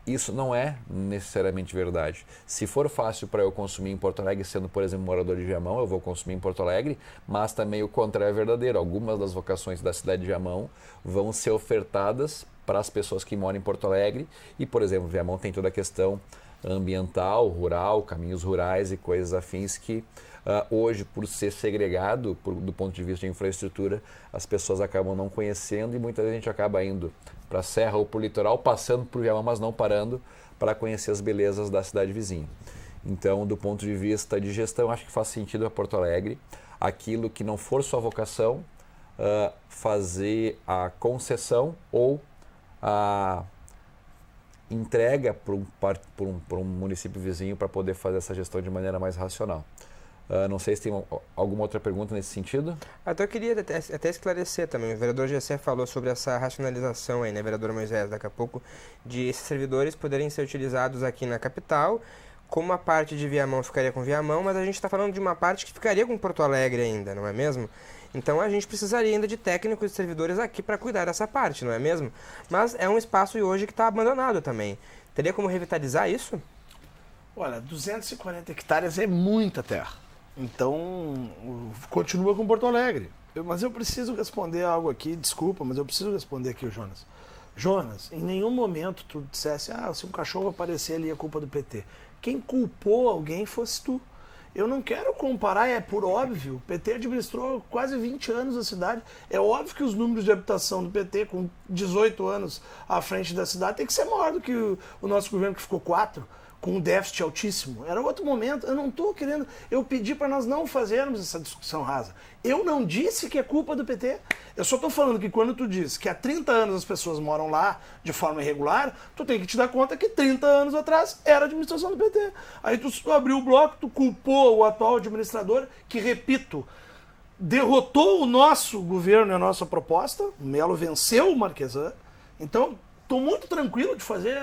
isso não é necessariamente verdade. Se for fácil para eu consumir em Porto Alegre, sendo, por exemplo, morador de Viamão, eu vou consumir em Porto Alegre, mas também o contrário é verdadeiro. Algumas das vocações da cidade de Viamão vão ser ofertadas para as pessoas que moram em Porto Alegre e, por exemplo, Viamão tem toda a questão ambiental, rural, caminhos rurais e coisas afins que hoje, por ser segregado do ponto de vista de infraestrutura, as pessoas acabam não conhecendo e muitas vezes a gente acaba indo para a serra ou para o litoral, passando por Viamão, mas não parando para conhecer as belezas da cidade vizinha. Então, do ponto de vista de gestão, acho que faz sentido a Porto Alegre, aquilo que não for sua vocação, fazer a concessão ou a entrega para um município vizinho para poder fazer essa gestão de maneira mais racional. Não sei se tem alguma outra pergunta nesse sentido. Até eu queria até esclarecer também. O vereador Gessé falou sobre essa racionalização aí, né, vereador Moisés, daqui a pouco, de esses servidores poderem ser utilizados aqui na capital, como a parte de Viamão ficaria com Viamão, mas a gente está falando de uma parte que ficaria com Porto Alegre ainda, não é mesmo? Então a gente precisaria ainda de técnicos e servidores aqui para cuidar dessa parte, não é mesmo? Mas é um espaço hoje que está abandonado também. Teria como revitalizar isso? Olha, 240 hectares é muita terra. Então, continua com Porto Alegre. Mas eu preciso responder algo aqui, desculpa, mas eu preciso responder aqui o Jonas. Jonas, em nenhum momento tu dissesse, se um cachorro aparecer ali é culpa do PT. Quem culpou alguém fosse tu. Eu não quero comparar, é por óbvio, o PT administrou quase 20 anos a cidade. É óbvio que os números de habitação do PT, com 18 anos à frente da cidade, tem que ser maior do que o nosso governo, que ficou 4, com um déficit altíssimo. Era outro momento, eu não estou querendo... Eu pedi para nós não fazermos essa discussão rasa. Eu não disse que é culpa do PT. Eu só estou falando que quando tu diz que há 30 anos as pessoas moram lá de forma irregular, tu tem que te dar conta que 30 anos atrás era a administração do PT. Aí tu abriu o bloco, tu culpou o atual administrador, que, repito, derrotou o nosso governo e a nossa proposta. O Melo venceu o Marquesan. Então... Estou muito tranquilo de fazer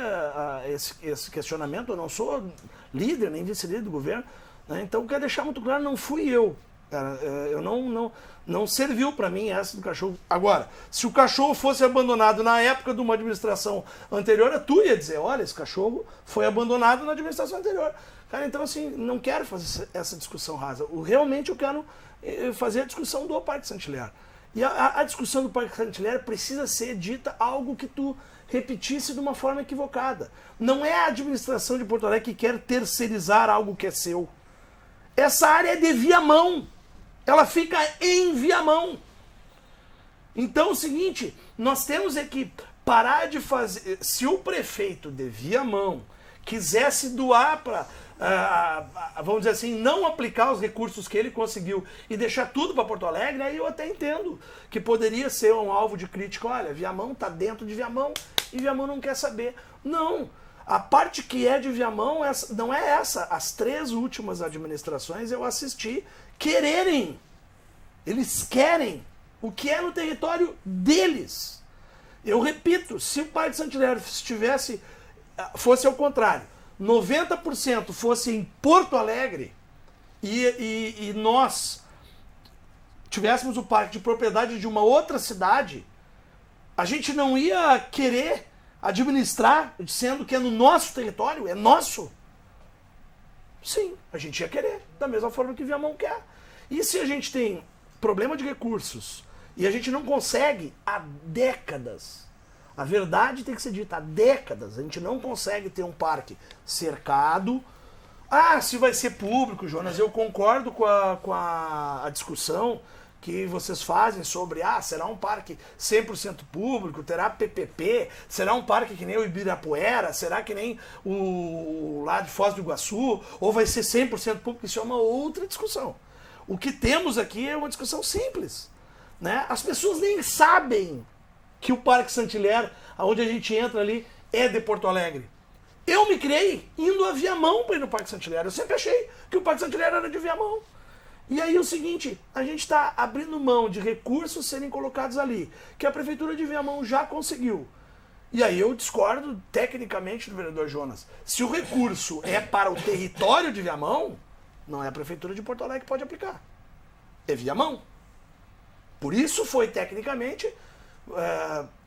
esse questionamento. Eu não sou líder nem vice-líder do governo, né? Então quero deixar muito claro, não fui eu. Eu não serviu para mim essa do cachorro. Agora, se o cachorro fosse abandonado na época de uma administração anterior, tu ia dizer, olha, esse cachorro foi abandonado na administração anterior. Cara, então assim, não quero fazer essa discussão rasa. Realmente eu quero fazer a discussão do Parque Saint-Hilaire. E a discussão do Parque Saint-Hilaire precisa ser dita algo que tu repetisse de uma forma equivocada. Não é a administração de Porto Alegre que quer terceirizar algo que é seu. Essa área é de Viamão. Ela fica em Viamão. Então é o seguinte, nós temos que parar de fazer... Se o prefeito de Viamão quisesse doar para... vamos dizer assim, não aplicar os recursos que ele conseguiu e deixar tudo para Porto Alegre, aí eu até entendo que poderia ser um alvo de crítica. Olha, Viamão está dentro de Viamão e Viamão não quer saber. Não, a parte que é de Viamão não é essa. As 3 últimas administrações eu assisti quererem. Eles querem o que é no território deles. Eu repito, se o Parque Santilher fosse ao contrário, 90% fosse em Porto Alegre e nós tivéssemos o parque de propriedade de uma outra cidade, a gente não ia querer administrar, sendo que é no nosso território, é nosso. Sim, a gente ia querer, da mesma forma que Viamão quer. E se a gente tem problema de recursos e a gente não consegue há décadas, a verdade tem que ser dita, há décadas, a gente não consegue ter um parque cercado. Ah, se vai ser público, Jonas, eu concordo com a discussão que vocês fazem sobre, será um parque 100% público, terá PPP, será um parque que nem o Ibirapuera, será que nem o lá de Foz do Iguaçu, ou vai ser 100% público? Isso é uma outra discussão. O que temos aqui é uma discussão simples, né? As pessoas nem sabem que o Parque Santilher, onde a gente entra ali, é de Porto Alegre. Eu me criei indo a Viamão para ir no Parque Santilher. Eu sempre achei que o Parque Santilher era de Viamão. E aí é o seguinte, a gente está abrindo mão de recursos serem colocados ali, que a Prefeitura de Viamão já conseguiu. E aí eu discordo tecnicamente do vereador Jonas. Se o recurso é para o território de Viamão, não é a Prefeitura de Porto Alegre que pode aplicar. É Viamão. Por isso foi tecnicamente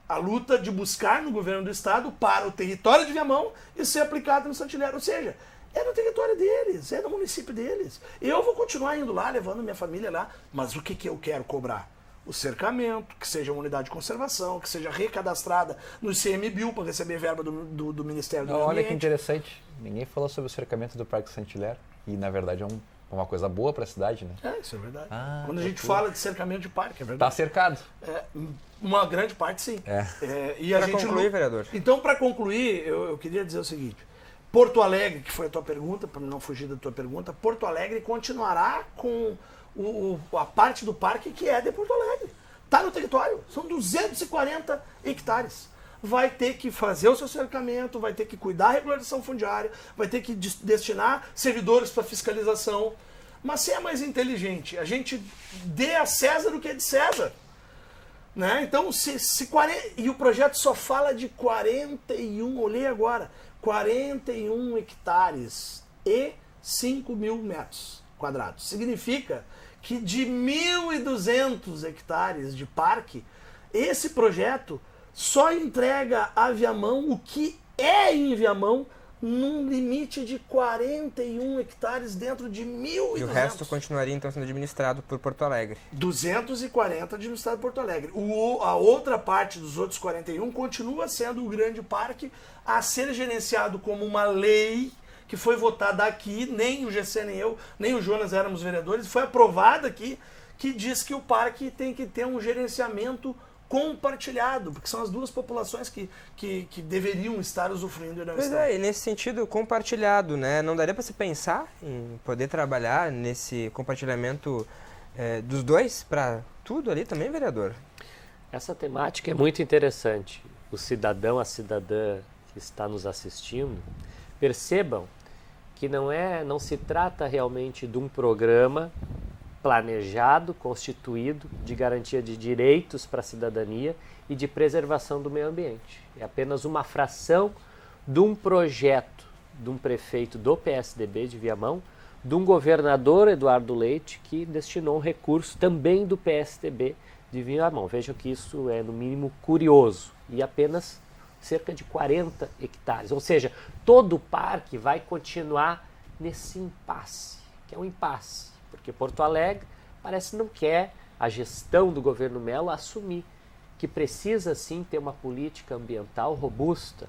a luta de buscar no governo do estado para o território de Viamão e ser aplicado no Santilher. Ou seja, é no território deles, é no município deles. Eu vou continuar indo lá, levando minha família lá, mas o que eu quero cobrar? O cercamento, que seja uma unidade de conservação, que seja recadastrada no ICMBio para receber verba do Ministério do Meio Ambiente. Olha que interessante, ninguém falou sobre o cercamento do Parque Santilher e na verdade é uma coisa boa para a cidade, né? Isso é verdade. Quando a gente fala de cercamento de parque, é verdade. Está cercado. Uma grande parte, sim. E Para concluir, vereador. Então, para concluir, eu queria dizer o seguinte. Porto Alegre, que foi a tua pergunta, para não fugir da tua pergunta, Porto Alegre continuará com a parte do parque que é de Porto Alegre. Está no território, são 240 hectares. Vai ter que fazer o seu cercamento, vai ter que cuidar da regularização fundiária, vai ter que destinar servidores para fiscalização. Mas se é mais inteligente, a gente dê a César o que é de César. Né? Então, e o projeto só fala de 41, olhei agora, 41 hectares e 5 mil metros quadrados. Significa que de 1.200 hectares de parque, esse projeto só entrega a Viamão o que é em Viamão num limite de 41 hectares dentro de 1.200. E o resto continuaria então sendo administrado por Porto Alegre. 240 administrado por Porto Alegre. A outra parte dos outros 41 continua sendo o grande parque a ser gerenciado como uma lei que foi votada aqui, nem o GC, nem eu, nem o Jonas éramos vereadores, foi aprovada aqui, que diz que o parque tem que ter um gerenciamento compartilhado, porque são as duas populações que deveriam estar usufruindo da Pois e nesse sentido, compartilhado, né? Não daria para se pensar em poder trabalhar nesse compartilhamento dos dois para tudo ali também, vereador? Essa temática é muito interessante. O cidadão, a cidadã que está nos assistindo, percebam que não se trata realmente de um programa planejado, constituído, de garantia de direitos para a cidadania e de preservação do meio ambiente. É apenas uma fração de um projeto de um prefeito do PSDB de Viamão, de um governador, Eduardo Leite, que destinou um recurso também do PSDB de Viamão. Vejam que isso é, no mínimo, curioso. E apenas cerca de 40 hectares. Ou seja, todo o parque vai continuar nesse impasse, que é um impasse. Porque Porto Alegre parece que não quer a gestão do governo Mello assumir que precisa sim ter uma política ambiental robusta.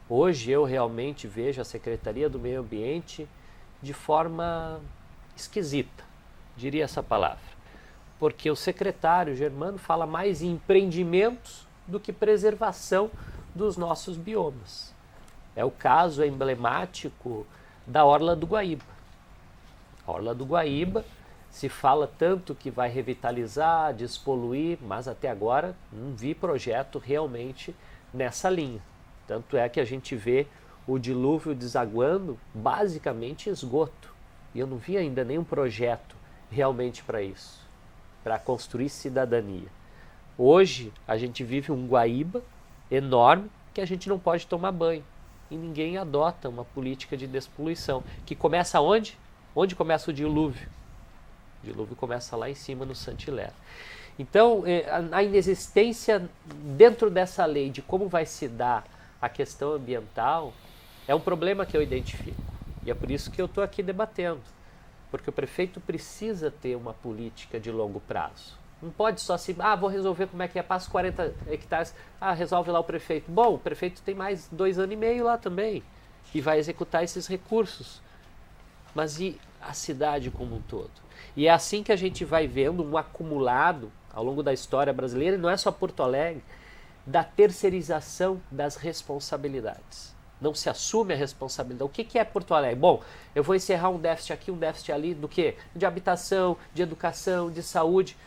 Hoje eu realmente vejo a Secretaria do Meio Ambiente de forma esquisita, diria essa palavra. Porque o secretário Germano fala mais em empreendimentos do que preservação dos nossos biomas. É o caso emblemático da Orla do Guaíba. A Orla do Guaíba se fala tanto que vai revitalizar, despoluir, mas até agora não vi projeto realmente nessa linha. Tanto é que a gente vê o dilúvio desaguando basicamente em esgoto. E eu não vi ainda nenhum projeto realmente para isso, para construir cidadania. Hoje a gente vive um Guaíba enorme que a gente não pode tomar banho. E ninguém adota uma política de despoluição. Que começa onde? Onde começa o dilúvio? O dilúvio começa lá em cima no Saint-Hilaire. Então, a inexistência dentro dessa lei de como vai se dar a questão ambiental é um problema que eu identifico. E é por isso que eu estou aqui debatendo. Porque o prefeito precisa ter uma política de longo prazo. Não pode só assim, vou resolver como é que é, passa 40 hectares, resolve lá o prefeito. Bom, o prefeito tem mais 2 anos e meio lá também e vai executar esses recursos. Mas e a cidade como um todo? E é assim que a gente vai vendo um acumulado ao longo da história brasileira, e não é só Porto Alegre, da terceirização das responsabilidades. Não se assume a responsabilidade. O que é Porto Alegre? Bom, eu vou encerrar um déficit aqui, um déficit ali, do quê? De habitação, de educação, de saúde.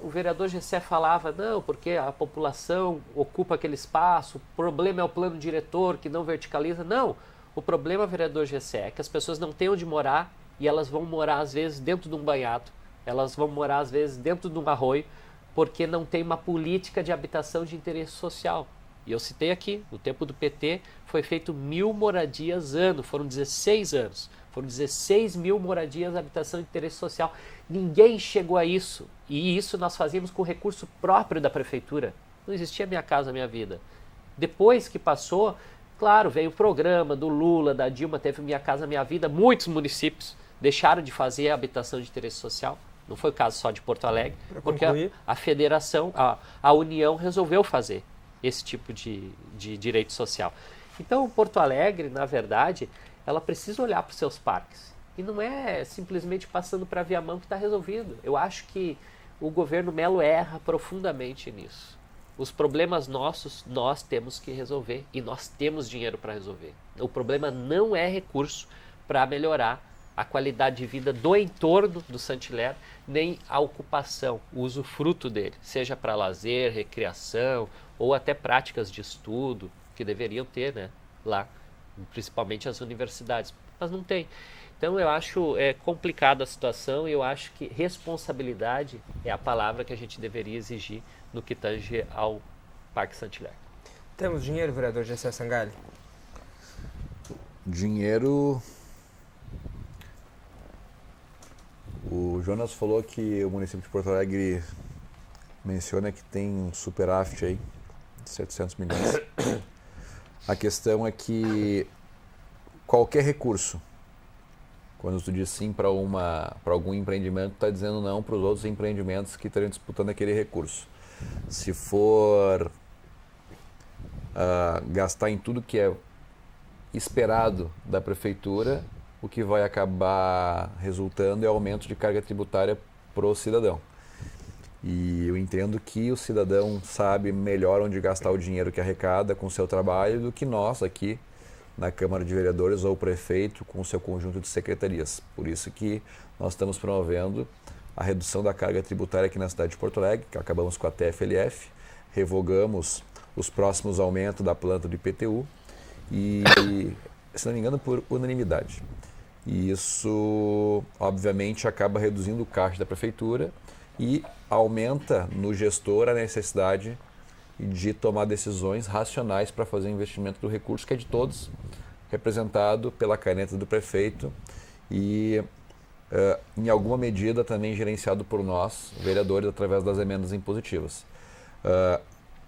O vereador Gessé falava, não, porque a população ocupa aquele espaço, o problema é o plano diretor que não verticaliza. Não, o problema, vereador Gessé, é que as pessoas não têm onde morar e elas vão morar, às vezes, dentro de um banhado, elas vão morar, às vezes, dentro de um arroio, porque não tem uma política de habitação de interesse social. E eu citei aqui, no tempo do PT, foi feito 1.000 moradias ano, foram 16 anos. Foram 16 mil moradias de habitação de interesse social. Ninguém chegou a isso. E isso nós fazíamos com recurso próprio da prefeitura. Não existia Minha Casa Minha Vida. Depois que passou, claro, veio o programa do Lula, da Dilma, teve Minha Casa Minha Vida. Muitos municípios deixaram de fazer a habitação de interesse social. Não foi o caso só de Porto Alegre, porque a federação, a União resolveu fazer esse tipo de direito social. Então, Porto Alegre, na verdade, ela precisa olhar para os seus parques. E não é simplesmente passando para a Viamão que está resolvido. Eu acho que o governo Melo erra profundamente nisso. Os problemas nossos, nós temos que resolver e nós temos dinheiro para resolver. O problema não é recurso para melhorar a qualidade de vida do entorno do Saint-Hilaire, nem a ocupação, o usufruto dele, seja para lazer, recreação ou até práticas de estudo que deveriam ter, né, lá, principalmente as universidades, mas não tem. Então eu acho complicada a situação e eu acho que responsabilidade é a palavra que a gente deveria exigir no que tange ao Parque Saint-Hilaire. Temos dinheiro, vereador Gessé Sangalli? Dinheiro... O Jonas falou que o município de Porto Alegre menciona que tem um superávit aí de 700 milhões. A questão é que qualquer recurso, quando tu diz sim para algum empreendimento, está dizendo não para os outros empreendimentos que estariam disputando aquele recurso. Se for gastar em tudo que é esperado da prefeitura, o que vai acabar resultando é aumento de carga tributária para o cidadão. E eu entendo que o cidadão sabe melhor onde gastar o dinheiro que arrecada com o seu trabalho do que nós aqui na Câmara de Vereadores ou o prefeito com o seu conjunto de secretarias. Por isso que nós estamos promovendo a redução da carga tributária aqui na cidade de Porto Alegre, que acabamos com a TFLF, revogamos os próximos aumentos da planta do IPTU e, se não me engano, por unanimidade. E isso, obviamente, acaba reduzindo o caixa da prefeitura e aumenta no gestor a necessidade de tomar decisões racionais para fazer o investimento do recurso, que é de todos, representado pela caneta do prefeito e, em alguma medida, também gerenciado por nós, vereadores, através das emendas impositivas.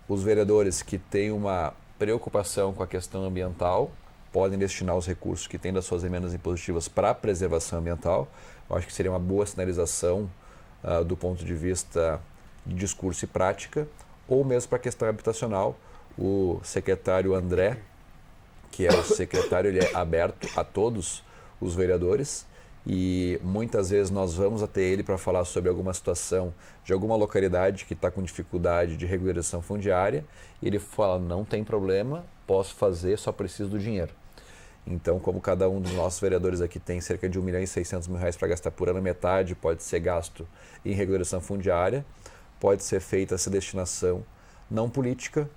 Os vereadores que têm uma preocupação com a questão ambiental podem destinar os recursos que têm das suas emendas impositivas para a preservação ambiental. Eu acho que seria uma boa sinalização do ponto de vista de discurso e prática, ou mesmo para a questão habitacional. O secretário André, que é o secretário, ele é aberto a todos os vereadores e muitas vezes nós vamos até ele para falar sobre alguma situação de alguma localidade que está com dificuldade de regularização fundiária e ele fala, não tem problema, posso fazer, só preciso do dinheiro. Então, como cada um dos nossos vereadores aqui tem cerca de R$1.600.000 para gastar por ano, metade pode ser gasto em regularização fundiária, pode ser feita essa destinação não política,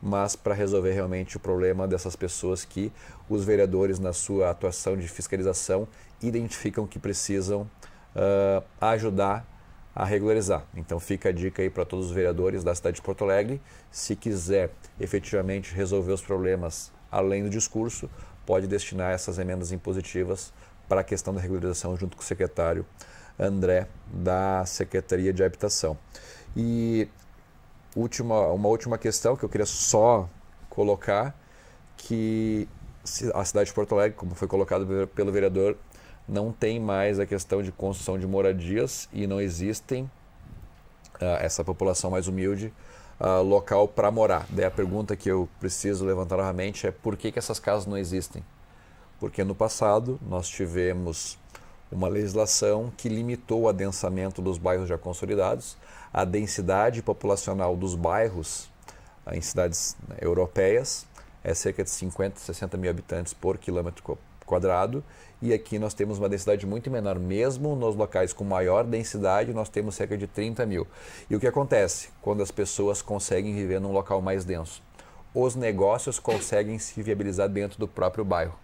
mas para resolver realmente o problema dessas pessoas que os vereadores, na sua atuação de fiscalização, identificam que precisam ajudar a regularizar. Então fica a dica aí para todos os vereadores da cidade de Porto Alegre, se quiser efetivamente resolver os problemas além do discurso, pode destinar essas emendas impositivas para a questão da regularização junto com o secretário André da Secretaria de Habitação. E uma última questão que eu queria só colocar, que a cidade de Porto Alegre, como foi colocado pelo vereador, não tem mais a questão de construção de moradias e não existem, essa população mais humilde, local para morar. Daí a pergunta que eu preciso levantar novamente é por que essas casas não existem? Porque no passado nós tivemos uma legislação que limitou o adensamento dos bairros já consolidados, a densidade populacional dos bairros em cidades europeias é cerca de 50, 60 mil habitantes por quilômetro quadrado, e aqui nós temos uma densidade muito menor, mesmo nos locais com maior densidade nós temos cerca de 30 mil. E o que acontece quando as pessoas conseguem viver num local mais denso? Os negócios conseguem se viabilizar dentro do próprio bairro.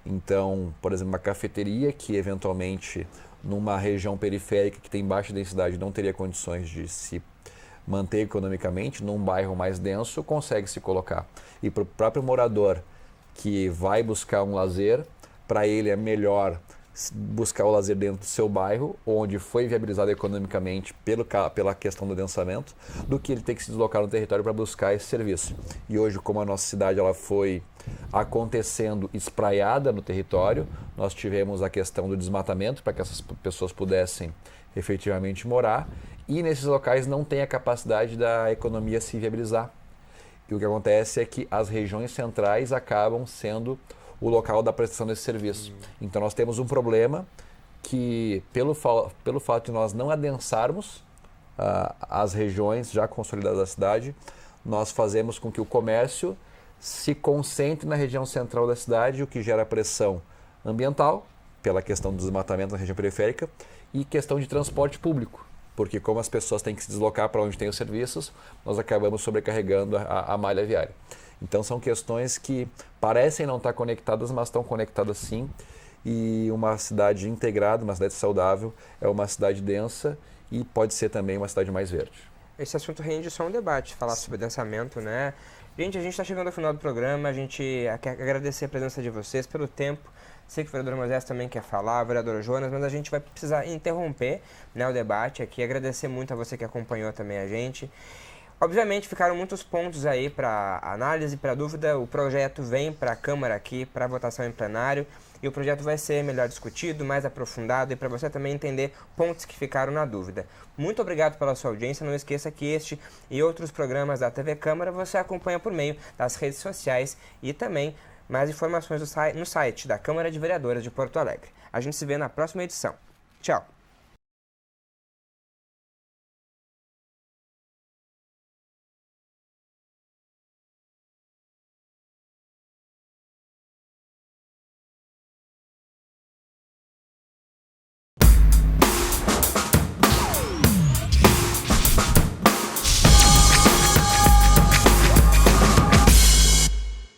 Então, por exemplo, uma cafeteria que eventualmente numa região periférica que tem baixa densidade não teria condições de se manter economicamente, num bairro mais denso consegue se colocar. E para o próprio morador que vai buscar um lazer, para ele é melhor buscar o lazer dentro do seu bairro, onde foi viabilizado economicamente pela questão do adensamento, do que ele ter que se deslocar no território para buscar esse serviço. E hoje, como a nossa cidade ela foi acontecendo espraiada no território, nós tivemos a questão do desmatamento para que essas pessoas pudessem efetivamente morar, e nesses locais não tem a capacidade da economia se viabilizar. E o que acontece é que as regiões centrais acabam sendo o local da prestação desse serviço. Então nós temos um problema que, pelo fato de nós não adensarmos as regiões já consolidadas da cidade, nós fazemos com que o comércio se concentre na região central da cidade, o que gera pressão ambiental, pela questão do desmatamento na região periférica, e questão de transporte público, porque como as pessoas têm que se deslocar para onde tem os serviços, nós acabamos sobrecarregando a malha viária. Então são questões que parecem não estar conectadas, mas estão conectadas sim, e uma cidade integrada, uma cidade saudável, é uma cidade densa e pode ser também uma cidade mais verde. Esse assunto rende só um debate, falar sobre densamento, né? Gente, a gente está chegando ao final do programa, a gente quer agradecer a presença de vocês pelo tempo. Sei que o vereador Moisés também quer falar, o vereador Jonas, mas a gente vai precisar interromper, né, o debate aqui. Agradecer muito a você que acompanhou também a gente. Obviamente ficaram muitos pontos aí para análise, para dúvida. O projeto vem para a Câmara aqui, para votação em plenário, e o projeto vai ser melhor discutido, mais aprofundado, e para você também entender pontos que ficaram na dúvida. Muito obrigado pela sua audiência. Não esqueça que este e outros programas da TV Câmara você acompanha por meio das redes sociais e também mais informações no site da Câmara de Vereadores de Porto Alegre. A gente se vê na próxima edição. Tchau!